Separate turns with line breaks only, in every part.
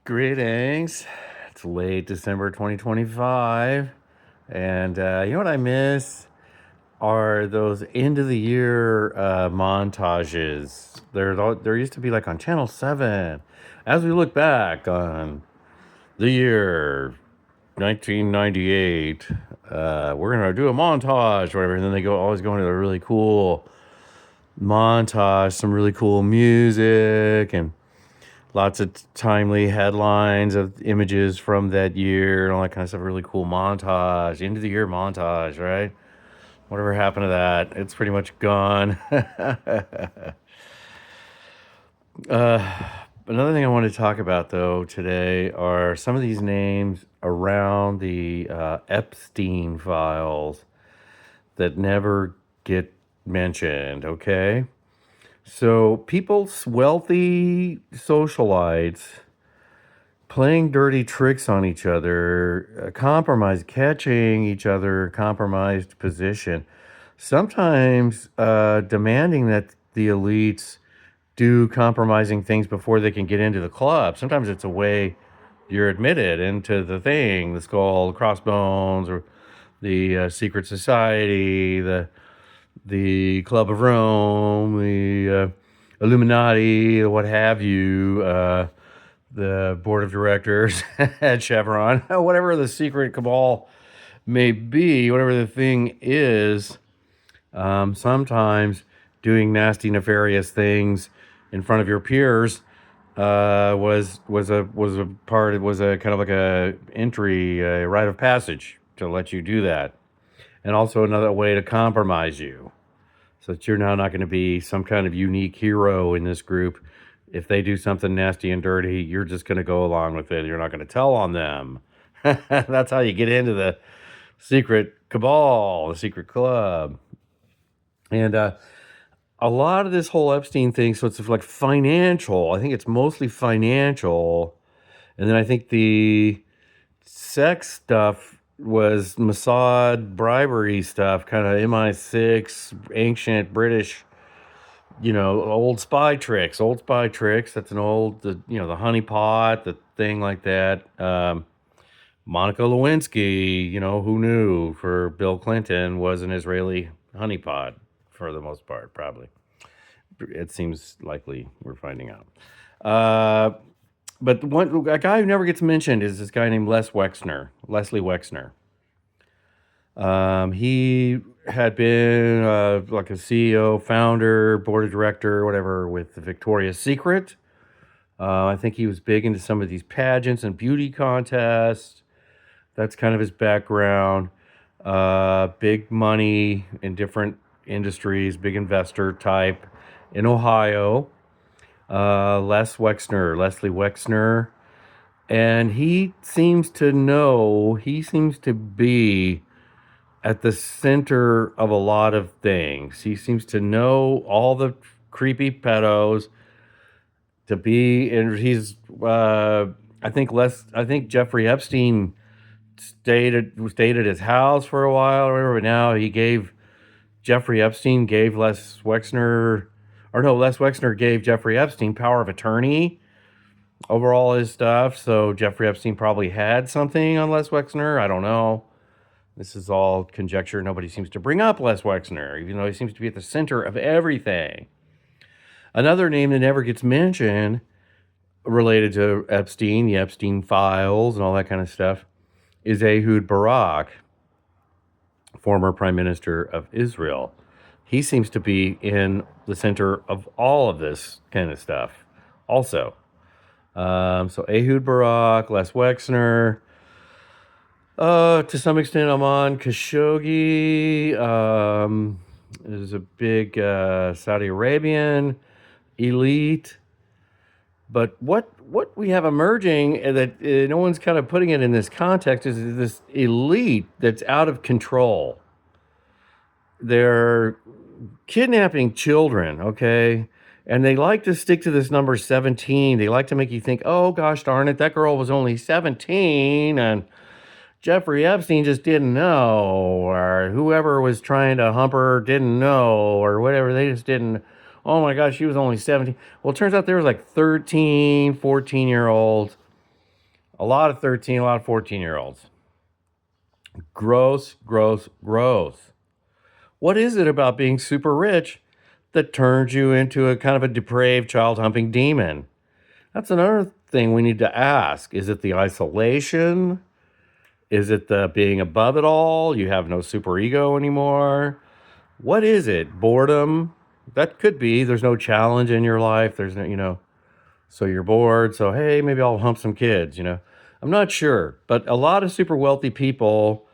Greetings. It's late December 2025. And you know what I miss are those end of the year montages. There used to be like on Channel 7. As we look back on the year 1998, we're going to do a montage, or whatever. And then they always go into a really cool montage, some really cool music, and lots of timely headlines of images from that year and all that kind of stuff. Really cool montage, end of the year montage, right? Whatever happened to that? It's pretty much gone. Another thing I want to talk about, though, today are some of these names around the Epstein files that never get mentioned, okay? So, wealthy socialites playing dirty tricks on each other, catching each other, compromised position, sometimes demanding that the elites do compromising things before they can get into the club. Sometimes it's a way you're admitted into the thing, the skull, crossbones, or the secret society, the Club of Rome, the Illuminati, what have you, the board of directors at Chevron, whatever the secret cabal may be, whatever the thing is. Sometimes doing nasty, nefarious things in front of your peers was a kind of like a entry, a rite of passage to let you do that, and also another way to compromise you, so that you're now not going to be some kind of unique hero in this group. If they do something nasty and dirty, you're just going to go along with it. You're not going to tell on them. That's how you get into the secret cabal, the secret club. And a lot of this whole Epstein thing, so it's like financial. I think it's mostly financial. And then I think the sex stuff was Mossad bribery stuff, kind of MI6, ancient British, old spy tricks. That's an old, the honeypot, the thing like that. Monica Lewinsky, who knew, for Bill Clinton, was an Israeli honeypot for the most part, probably. It seems likely, we're finding out. But a guy who never gets mentioned is this guy named Leslie Wexner. He had been like a CEO, founder, board of director, whatever, with the Victoria's Secret. I think he was big into some of these pageants and beauty contests. That's kind of his background. Big money in different industries, big investor type in Ohio. Leslie Wexner. And he seems to be at the center of a lot of things. He seems to know all the creepy pedos to be, and he's I think Jeffrey Epstein stayed at his house for a while or whatever, but now Jeffrey Epstein gave Les Wexner gave Jeffrey Epstein power of attorney over all his stuff. So Jeffrey Epstein probably had something on Les Wexner. I don't know. This is all conjecture. Nobody seems to bring up Les Wexner, even though he seems to be at the center of everything. Another name that never gets mentioned related to Epstein, the Epstein files and all that kind of stuff, is Ehud Barak, former prime minister of Israel. He seems to be in the center of all of this kind of stuff also. So Ehud Barak, Les Wexner, to some extent Aman Khashoggi is a big Saudi Arabian elite. But what we have emerging that no one's kind of putting it in this context is this elite that's out of control. They're kidnapping children, okay? And they like to stick to this number 17. They like to make you think, oh, gosh darn it, that girl was only 17, and Jeffrey Epstein just didn't know, or whoever was trying to hump her didn't know, or whatever. They just didn't. Oh, my gosh, she was only 17. Well, it turns out there was like 13, 14-year-olds A lot of 13, a lot of 14-year-olds. Gross, gross, gross. What is it about being super rich that turns you into a kind of a depraved child humping demon? That's another thing we need to ask. Is it the isolation? Is it the being above it all? You have no super ego anymore? What is it? Boredom? That could be. There's no challenge in your life. There's no, so you're bored. So, hey, maybe I'll hump some kids. I'm not sure. But a lot of super wealthy people,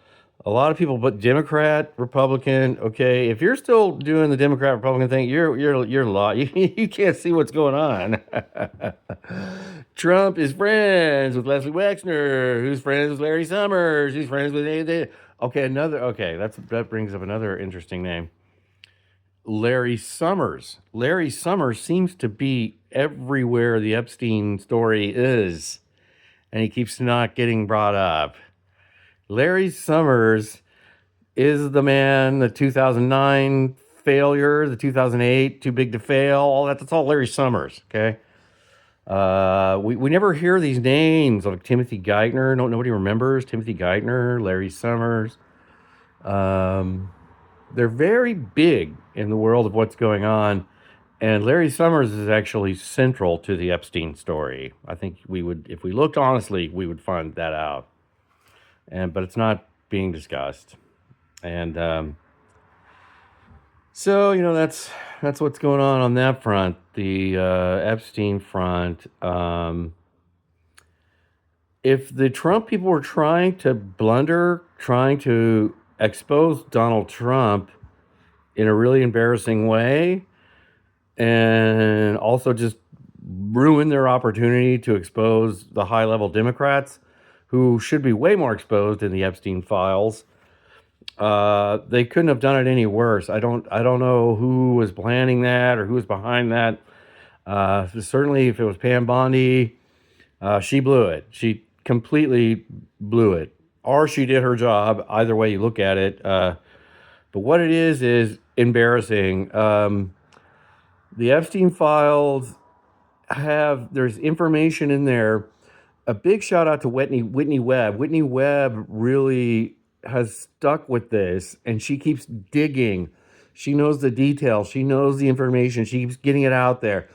but Democrat, Republican, okay, if you're still doing the Democrat Republican thing, you're lost. You can't see what's going on. Trump is friends with Leslie Wexner, who's friends with Larry Summers, who's friends with that brings up another interesting name. Larry Summers. Larry Summers seems to be everywhere the Epstein story is, and he keeps not getting brought up. Larry Summers is the man, the 2009 failure, the 2008 too big to fail, all that. That's all Larry Summers, okay? We never hear these names like Timothy Geithner. Nobody remembers Timothy Geithner, Larry Summers. They're very big in the world of what's going on. And Larry Summers is actually central to the Epstein story. I think we would, if we looked honestly, we would find that out. But it's not being discussed. And so that's what's going on that front, the Epstein front. If the Trump people were trying to expose Donald Trump in a really embarrassing way, and also just ruin their opportunity to expose the high-level Democrats who should be way more exposed in the Epstein files, they couldn't have done it any worse. I don't know who was planning that or who was behind that. Certainly, if it was Pam Bondi, she blew it. She completely blew it, or she did her job. Either way you look at it. But what it is embarrassing. The Epstein files there's information in there. A big shout out to Whitney Webb. Whitney Webb really has stuck with this, and she keeps digging. She knows the details. She knows the information. She keeps getting it out there.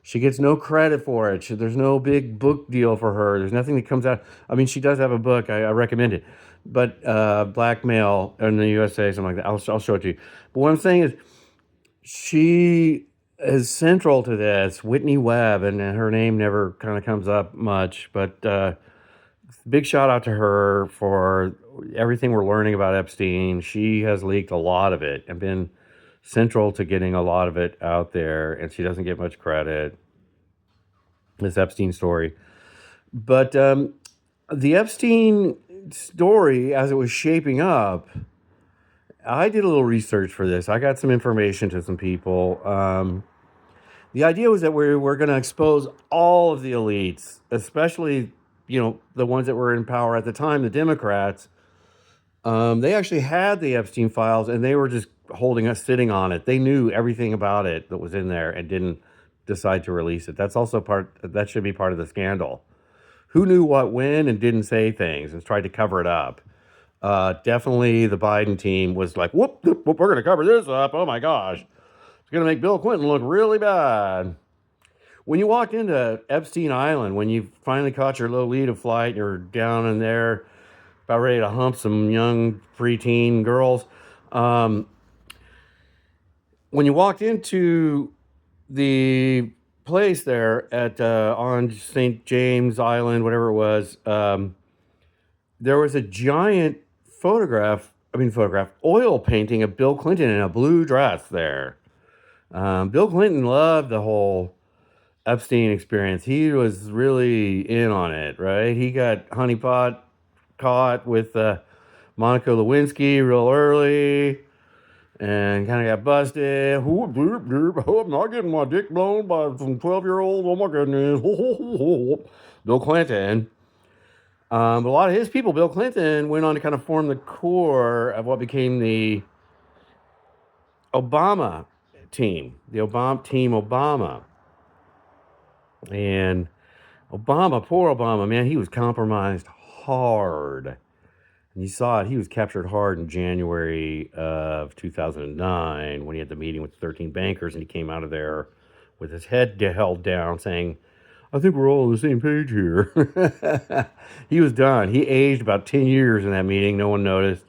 She gets no credit for it. There's no big book deal for her. There's nothing that comes out. I mean, she does have a book. I recommend it. But Blackmail in the USA, something like that. I'll show it to you. But what I'm saying is, she is central to this, Whitney Webb, and her name never kind of comes up much, but big shout out to her for everything we're learning about Epstein. She has leaked a lot of it and been central to getting a lot of it out there, and she doesn't get much credit, this Epstein story. But the Epstein story, as it was shaping up, I did a little research for this. I got some information to some people. The idea was that we're going to expose all of the elites, especially, the ones that were in power at the time, the Democrats. They actually had the Epstein files, and they were just sitting on it. They knew everything about it that was in there and didn't decide to release it. That should be part of the scandal. Who knew what when and didn't say things and tried to cover it up? Definitely the Biden team was like, whoop, we're going to cover this up. Oh my gosh. It's going to make Bill Clinton look really bad. When you walked into Epstein Island, when you finally caught your Lolita flight, you're down in there about ready to hump some young preteen girls. When you walked into the place there at on St. James Island, whatever it was, there was a giant oil painting of Bill Clinton in a blue dress there. Bill Clinton loved the whole Epstein experience. He was really in on it, right? He got honeypot caught with Monica Lewinsky real early and kind of got busted. Oh, I'm not getting my dick blown by some 12-year-old. Oh, my goodness. Bill Clinton. But a lot of his people, Bill Clinton, went on to kind of form the core of what became the Obama team, Obama. And Obama, poor Obama, man, he was compromised hard. And you saw it. He was captured hard in January of 2009 when he had the meeting with 13 bankers, and he came out of there with his head held down, saying, "I think we're all on the same page here." He was done. He aged about 10 years in that meeting. No one noticed.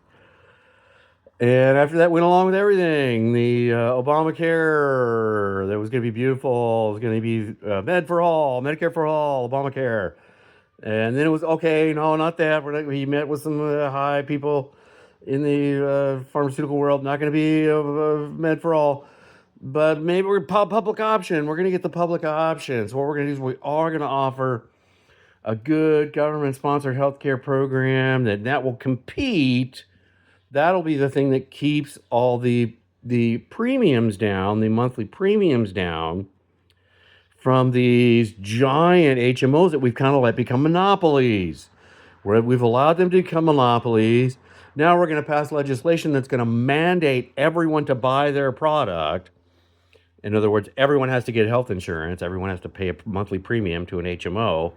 And after that, went along with everything. The Obamacare that was going to be beautiful. It was going to be Med for all, Medicare for all, Obamacare. And then it was okay. No, not that. He met with some high people in the pharmaceutical world. Not going to be Med for all, but maybe we're public option. We're going to get the public option. So what we're going to do is we are going to offer a good government-sponsored healthcare program that will compete. That'll be the thing that keeps all the premiums down, the monthly premiums down from these giant HMOs that we've kind of let become monopolies. We've allowed them to become monopolies. Now we're going to pass legislation that's going to mandate everyone to buy their product. In other words, everyone has to get health insurance. Everyone has to pay a monthly premium to an HMO,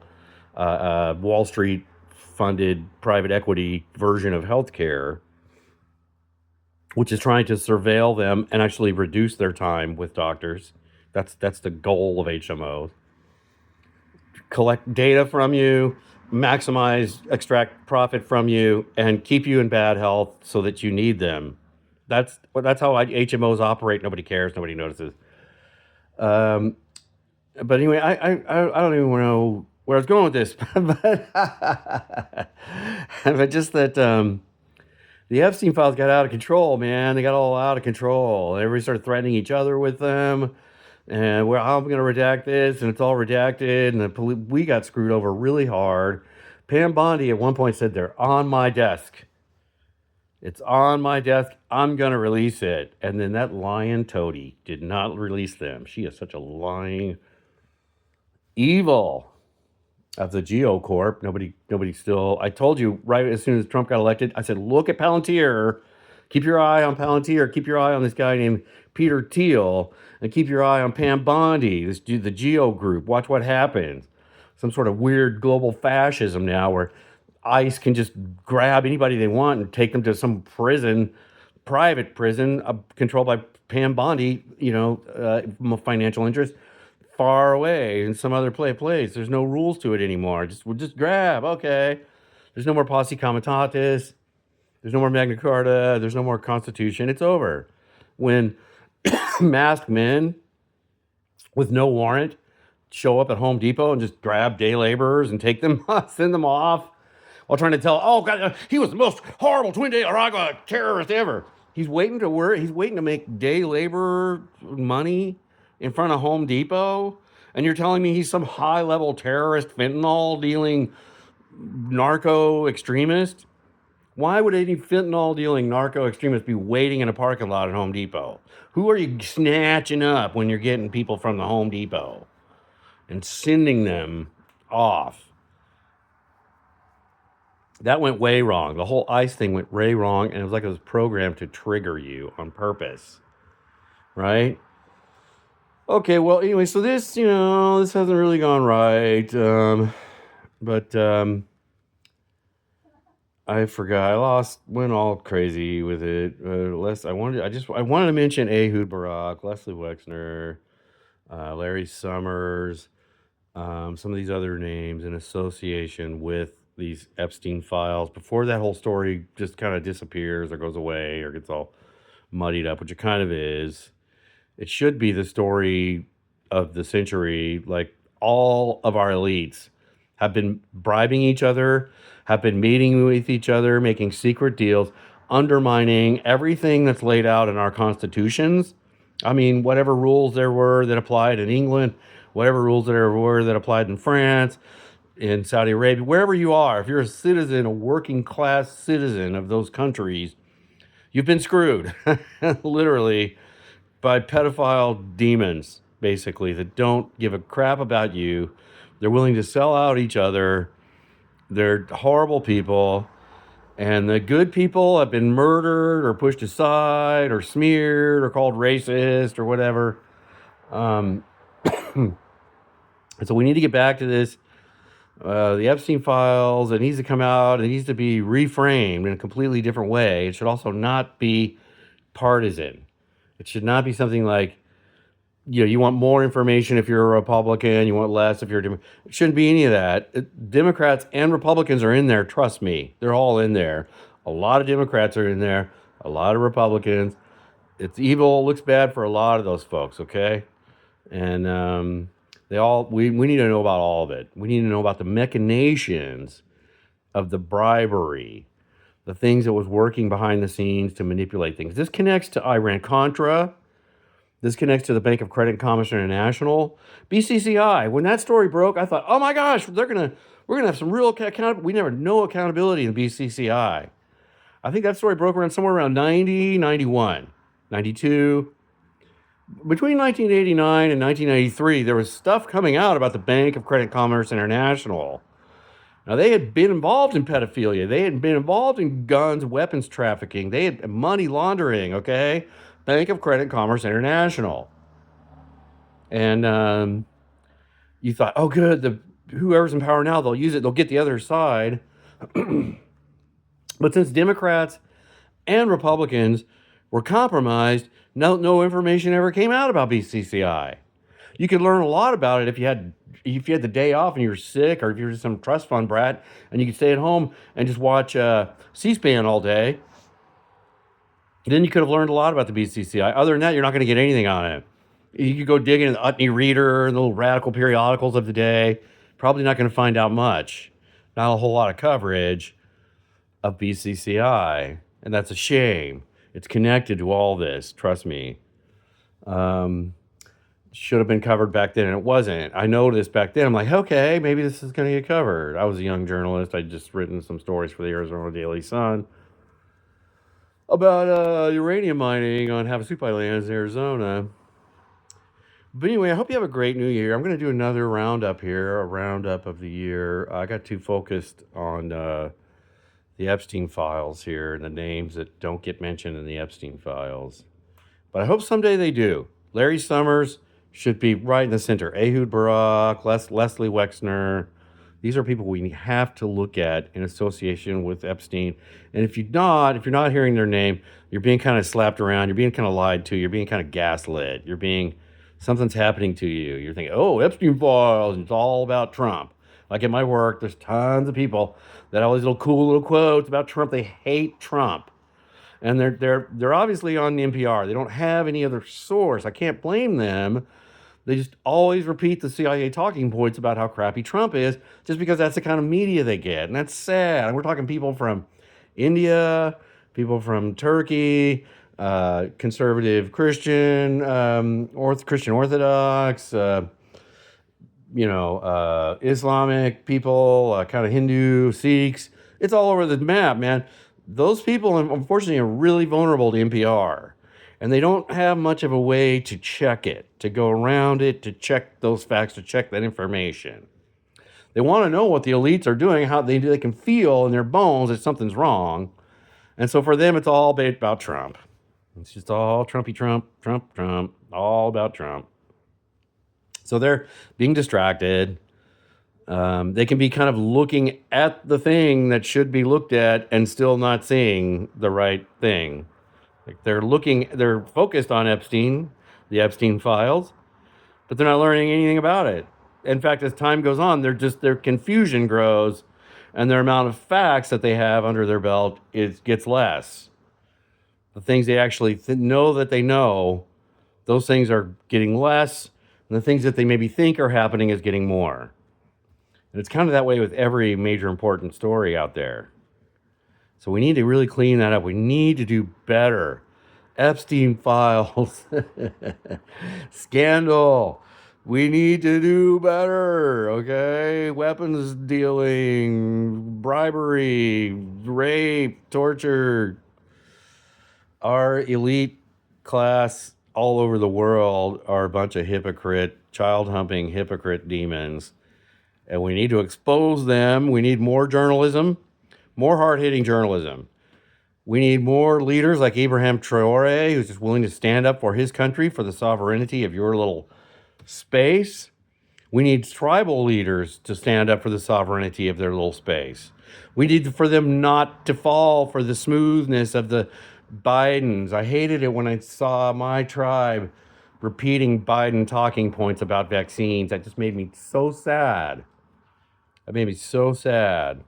Wall Street funded private equity version of healthcare, which is trying to surveil them and actually reduce their time with doctors. That's the goal of HMOs. Collect data from you, extract profit from you, and keep you in bad health so that you need them. That's how HMOs operate. Nobody cares. Nobody notices. But anyway, I don't even know where I was going with this, but just that the Epstein files got out of control, man. They got all out of control. Everybody started threatening each other with them. And I'm going to redact this, and it's all redacted. And we got screwed over really hard. Pam Bondi at one point said, "They're on my desk. It's on my desk. I'm going to release it." And then that lying toady did not release them. She is such a lying evil of the Geo Corp. Nobody still. I told you right as soon as Trump got elected, I said, look at Palantir. Keep your eye on Palantir. Keep your eye on this guy named Peter Thiel. And keep your eye on Pam Bondi, the Geo Group. Watch what happens. Some sort of weird global fascism now where ICE can just grab anybody they want and take them to some prison, private prison, controlled by Pam Bondi, financial interest, far away in some other place. There's no rules to it anymore. We'll just grab. Okay. There's no more posse comitatus. There's no more Magna Carta. There's no more Constitution. It's over. When masked men with no warrant show up at Home Depot and just grab day laborers and take them, send them off, while trying to tell, oh God, he was the most horrible Twin Day Aragua terrorist ever. He's waiting to work. He's waiting to make day laborer money in front of Home Depot, and you're telling me he's some high-level terrorist, fentanyl dealing narco extremist? Why would any fentanyl dealing narco extremist be waiting in a parking lot at Home Depot? Who are you snatching up when you're getting people from the Home Depot and sending them off? That went way wrong. The whole ICE thing went way wrong, and it was like it was programmed to trigger you on purpose, right? Okay, well, anyway, so this hasn't really gone right, but I forgot. Went all crazy with it. I wanted to mention Ehud Barak, Leslie Wexner, Larry Summers, some of these other names in association with these Epstein files before that whole story just kind of disappears or goes away or gets all muddied up, which it kind of is. It should be the story of the century. Like, all of our elites have been bribing each other, have been meeting with each other, making secret deals, undermining everything that's laid out in our constitutions. I mean, whatever rules there were that applied in England, whatever rules there were that applied in France, in Saudi Arabia, wherever you are, if you're a citizen, a working class citizen of those countries, you've been screwed, literally, by pedophile demons, basically, that don't give a crap about you. They're willing to sell out each other. They're horrible people. And the good people have been murdered or pushed aside or smeared or called racist or whatever. And so we need to get back to this. The Epstein files, it needs to come out. It needs to be reframed in a completely different way. It should also not be partisan. It should not be something like, you want more information if you're a Republican, you want less if you're a Democrat. It shouldn't be any of that. Democrats and Republicans are in there. Trust me, they're all in there. A lot of Democrats are in there. A lot of Republicans. It's evil. Looks bad for a lot of those folks. Okay, and we need to know about all of it. We need to know about the machinations of the bribery, the things that was working behind the scenes to manipulate things. This connects to Iran Contra. This connects to the Bank of Credit and Commerce International, BCCI. When that story broke, I thought, oh my gosh, we're gonna have some real accountability. We never know accountability in BCCI. I think that story broke around somewhere around 90, 91, 92. Between 1989 and 1993, there was stuff coming out about the Bank of Credit and Commerce International. Now, they had been involved in pedophilia. They had been involved in guns, weapons trafficking. They had money laundering, okay? Bank of Credit and Commerce International. And you thought, oh, good, whoever's in power now, they'll use it. They'll get the other side. But since Democrats and Republicans were compromised, no information ever came out about BCCI. You could learn a lot about it if you had the day off and you're sick, or if you're just some trust fund brat and you could stay at home and just watch C-SPAN all day. Then you could have learned a lot about the BCCI. Other than that, you're not going to get anything on it. You could go dig into the Utney Reader and the little radical periodicals of the day. Probably not going to find out much. Not a whole lot of coverage of BCCI. And that's a shame. It's connected to all this. Trust me. Should have been covered back then, and it wasn't. I noticed back then. I'm like, okay, maybe this is going to get covered. I was a young journalist. I'd just written some stories for the Arizona Daily Sun about uranium mining on Havasupai lands in Arizona. But anyway, I hope you have a great new year. I'm going to do another roundup here, a roundup of the year. I got too focused on the Epstein files here and the names that don't get mentioned in the Epstein files. But I hope someday they do. Larry Summers should be right in the center. Ehud Barak, Leslie Wexner. These are people we have to look at in association with Epstein. And if you're not hearing their name, you're being kind of slapped around. You're being kind of lied to. You're being kind of gaslit. Something's happening to you. You're thinking, oh, Epstein files. It's all about Trump. Like at my work, there's tons of people that have all these cool little quotes about Trump. They hate Trump. And they're obviously on the NPR. They don't have any other source. I can't blame them. They just always repeat the CIA talking points about how crappy Trump is, just because that's the kind of media they get. And that's sad. And we're talking people from India, people from Turkey, conservative Christian, Christian Orthodox, Islamic people, kind of Hindu, Sikhs. It's all over the map, man. Those people, unfortunately, are really vulnerable to NPR. And they don't have much of a way to check it, to go around it, to check those facts, to check that information. They want to know what the elites are doing, how they can feel in their bones that something's wrong. And so for them, it's all about Trump. It's just all Trumpy Trump, all about Trump. So they're being distracted. They can be kind of looking at the thing that should be looked at and still not seeing the right thing. Like they're focused on Epstein, the Epstein files, but they're not learning anything about it. In fact, as time goes on, their confusion grows, and their amount of facts that they have under their belt gets less. The things they actually know that they know, those things are getting less, and the things that they maybe think are happening is getting more. And it's kind of that way with every major important story out there. So we need to really clean that up. We need to do better. Epstein files. Scandal. We need to do better, okay? Weapons dealing, bribery, rape, torture. Our elite class all over the world are a bunch of child-humping hypocrite demons. And we need to expose them. We need more journalism. More hard-hitting journalism. We need more leaders like Abraham Traore, who's just willing to stand up for his country, for the sovereignty of your little space. We need tribal leaders to stand up for the sovereignty of their little space. We need for them not to fall for the smoothness of the Bidens. I hated it when I saw my tribe repeating Biden talking points about vaccines. That just made me so sad. That made me so sad.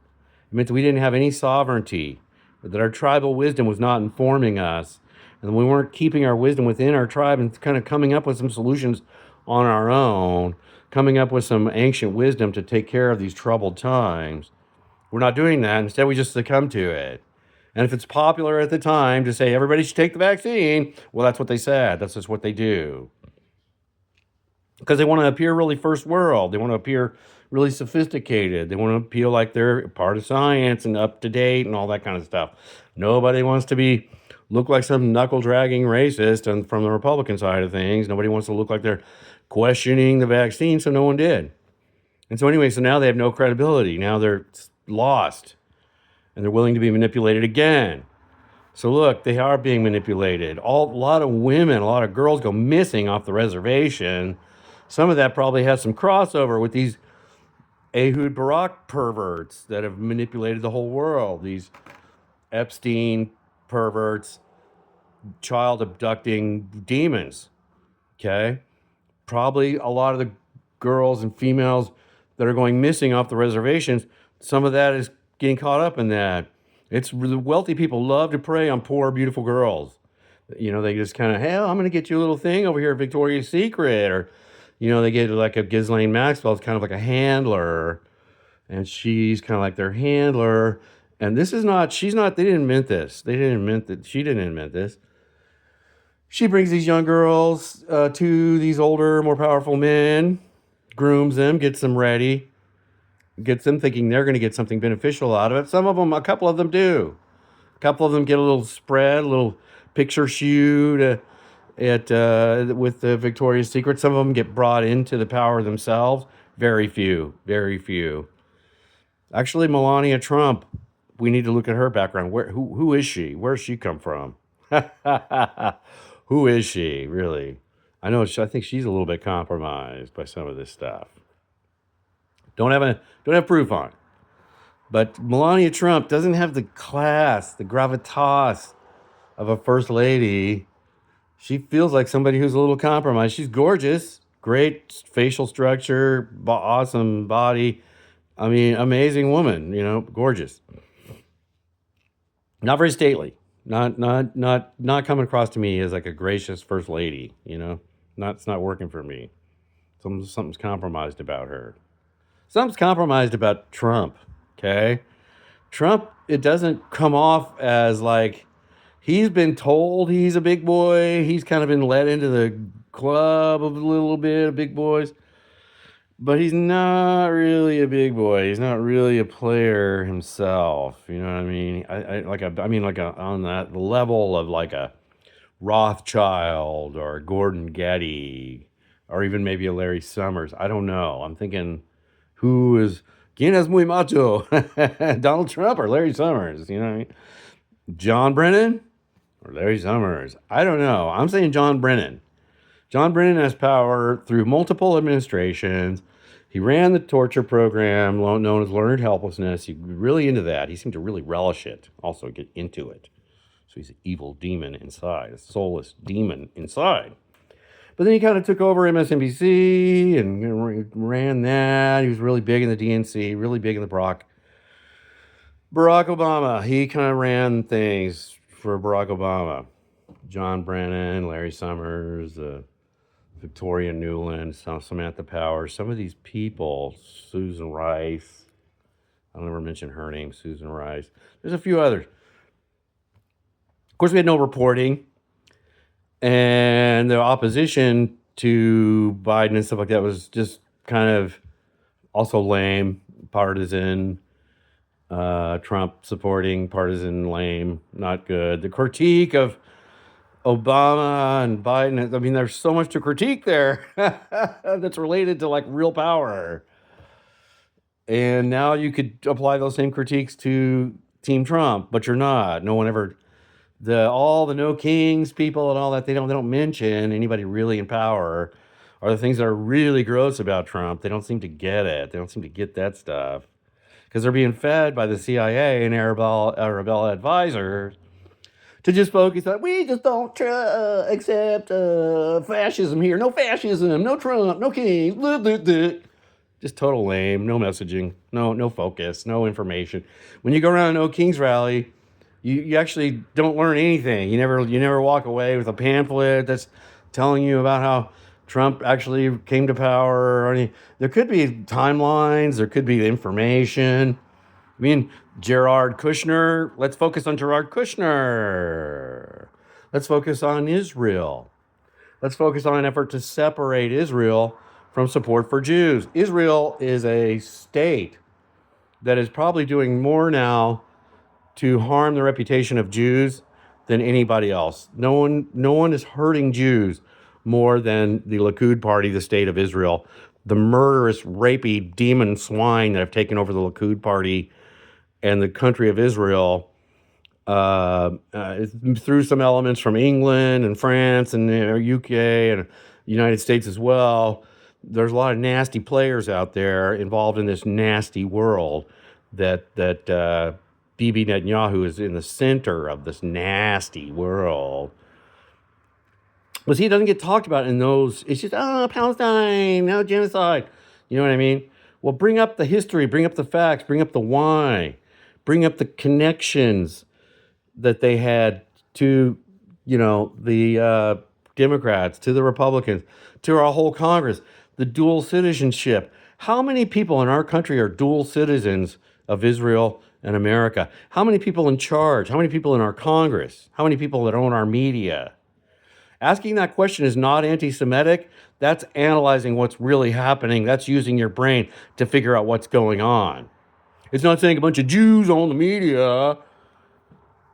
It meant that we didn't have any sovereignty, that our tribal wisdom was not informing us, and we weren't keeping our wisdom within our tribe and kind of coming up with some solutions on our own, coming up with some ancient wisdom to take care of these troubled times. We're not doing that. Instead, we just succumb to it. And if it's popular at the time to say everybody should take the vaccine, well, that's what they said. That's just what they do. Because they want to appear really first world. They want to appear really sophisticated. They want to appeal like they're part of science and up to date and all that kind of stuff. Nobody wants to look like some knuckle dragging racist and from the Republican side of things. Nobody wants to look like they're questioning the vaccine, so no one did. And so anyway, so now they have no credibility. Now they're lost and they're willing to be manipulated again. So look, they are being manipulated. A lot of women, a lot of girls go missing off the reservation. Some of that probably has some crossover with these Ehud Barak perverts that have manipulated the whole world. These Epstein perverts, child abducting demons. Okay? Probably a lot of the girls and females that are going missing off the reservations, some of that is getting caught up in that. It's the wealthy people love to prey on poor, beautiful girls. You know, they just kind of, hey, I'm going to get you a little thing over here at Victoria's Secret. Or, you know, they get like a Ghislaine Maxwell. It's kind of like a handler. And she's kind of like their handler. And this is not, she's not, they didn't invent this. They didn't invent that. She didn't invent this. She brings these young girls to these older, more powerful men, grooms them, gets them ready, gets them thinking they're going to get something beneficial out of it. Some of them, a couple of them do. A couple of them get a little spread, a little picture shoot with the Victoria's Secret. Some of them get brought into the power themselves. Very few, very few. Actually, Melania Trump, we need to look at her background. Who is she? Where does she come from? Who is she, really? I think she's a little bit compromised by some of this stuff. Don't have proof on it. But Melania Trump doesn't have the class, the gravitas of a first lady. She feels like somebody who's a little compromised. She's gorgeous, great facial structure, awesome body. I mean, amazing woman, you know, gorgeous. Not very stately. Not coming across to me as like a gracious first lady, you know. It's not working for me. Something's compromised about her. Something's compromised about Trump, okay? Trump, it doesn't come off as like he's been told he's a big boy. He's kind of been led into the club of a little bit of big boys. But he's not really a big boy. He's not really a player himself. You know what I mean? On that level of like a Rothschild or a Gordon Getty or even maybe a Larry Summers. I don't know. I'm thinking, who is ¿Quién es muy macho? Donald Trump or Larry Summers? You know what I mean? John Brennan or Larry Summers? I don't know. I'm saying John Brennan. John Brennan has power through multiple administrations. He ran the torture program known as learned helplessness. He's really into that. He seemed to really relish it, also get into it. So he's an evil demon inside, a soulless demon inside. But then he kind of took over MSNBC and ran that. He was really big in the DNC, really big in the Barack Obama. He kind of ran things for Barack Obama. John Brennan, Larry Summers, Victoria Nuland, Samantha Power, some of these people, Susan Rice. I'll never mention her name, Susan Rice. There's a few others. Of course, we had no reporting. And the opposition to Biden and stuff like that was just kind of also lame, partisan, Trump supporting, partisan, lame, not good. The critique of Obama and Biden, I mean, there's so much to critique there that's related to like real power. And now you could apply those same critiques to Team Trump, but you're not. No one ever, all the no kings people and all that, they don't mention anybody really in power are the things that are really gross about Trump. They don't seem to get it. They don't seem to get that stuff because they're being fed by the CIA and Arabella advisors to just focus on, we just don't accept fascism here. No fascism, no Trump, no king. Blah, blah, blah. Just total lame. No messaging, no focus, no information. When you go around No King's rally, you actually don't learn anything. You never walk away with a pamphlet that's telling you about how Trump actually came to power. Or there could be timelines. There could be information. I mean, Jared Kushner. Let's focus on Jared Kushner. Let's focus on Israel. Let's focus on an effort to separate Israel from support for Jews. Israel is a state that is probably doing more now to harm the reputation of Jews than anybody else. No one is hurting Jews more than the Likud party, the state of Israel, the murderous, rapey, demon swine that have taken over the Likud party and the country of Israel, through some elements from England and France and UK and United States as well. There's a lot of nasty players out there involved in this nasty world that Bibi Netanyahu is in the center of this nasty world. But see, it doesn't get talked about in those. It's just, Palestine, no genocide. You know what I mean? Well, bring up the history, bring up the facts, bring up the why, bring up the connections that they had to, the Democrats, to the Republicans, to our whole Congress, the dual citizenship. How many people in our country are dual citizens of Israel and America? How many people in charge? How many people in our Congress? How many people that own our media? Asking that question is not anti-Semitic. That's analyzing what's really happening. That's using your brain to figure out what's going on. It's not saying a bunch of Jews own the media.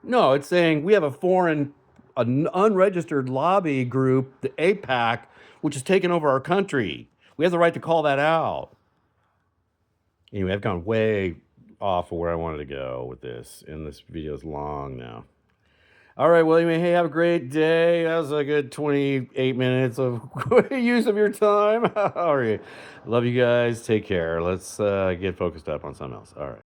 No, it's saying we have an unregistered lobby group, the AIPAC, which has taken over our country. We have the right to call that out. Anyway, I've gone way off of where I wanted to go with this, and this video is long now. All right, well, anyway, hey, have a great day. That was a good 28 minutes of use of your time. All right. Love you guys. Take care. Let's get focused up on something else. All right.